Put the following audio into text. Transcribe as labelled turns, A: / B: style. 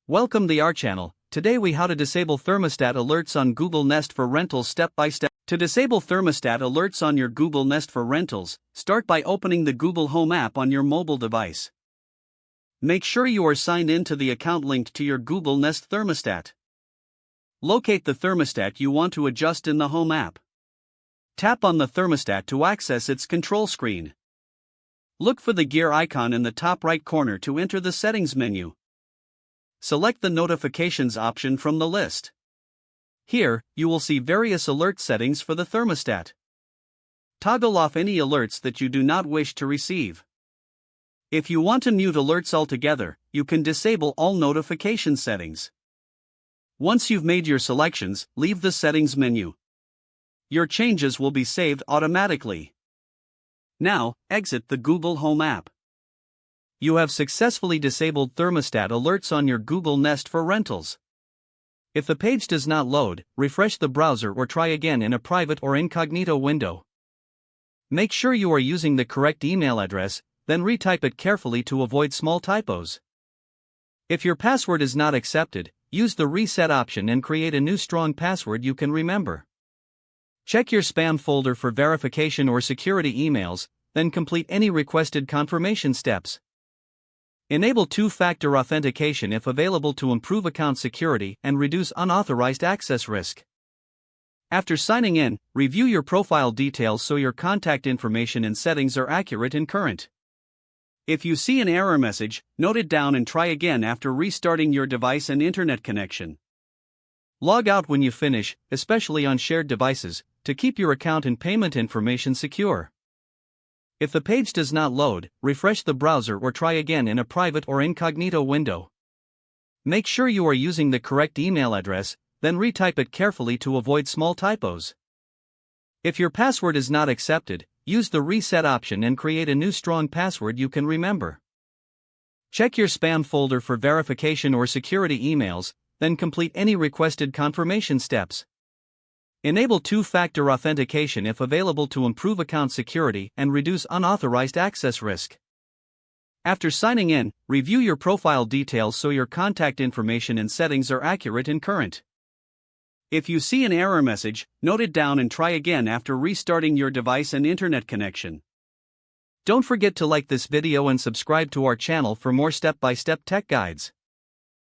A: Welcome to our channel. Today we how to disable thermostat alerts on Google Nest for rentals step by step. To disable thermostat alerts on your Google Nest for rentals, start by opening the Google Home app on your mobile device. Make sure you are signed in to the account linked to your Google Nest thermostat. Locate the thermostat you want to adjust in the Home app. Tap on the thermostat to access its control screen. Look for the gear icon in the top right corner to enter the settings menu. Select the notifications option from the list. Here, you will see various alert settings for the thermostat. Toggle off any alerts that you do not wish to receive. If you want to mute alerts altogether, you can disable all notification settings. Once you've made your selections, leave the settings menu. Your changes will be saved automatically. Now, exit the Google Home app. You have successfully disabled thermostat alerts on your Google Nest for rentals. If the page does not load, refresh the browser or try again in a private or incognito window. Make sure you are using the correct email address, then retype it carefully to avoid small typos. If your password is not accepted, use the reset option and create a new strong password you can remember. Check your spam folder for verification or security emails, then complete any requested confirmation steps. Enable two-factor authentication if available to improve account security and reduce unauthorized access risk. After signing in, review your profile details so your contact information and settings are accurate and current. If you see an error message, note it down and try again after restarting your device and internet connection. Log out when you finish, especially on shared devices, to keep your account and payment information secure. If the page does not load, refresh the browser or try again in a private or incognito window. Make sure you are using the correct email address, then retype it carefully to avoid small typos. If your password is not accepted, use the reset option and create a new strong password you can remember. Check your spam folder for verification or security emails, then complete any requested confirmation steps. Enable two-factor authentication if available to improve account security and reduce unauthorized access risk. After signing in, review your profile details so your contact information and settings are accurate and current. If you see an error message, note it down and try again after restarting your device and internet connection. Don't forget to like this video and subscribe to our channel for more step-by-step tech guides.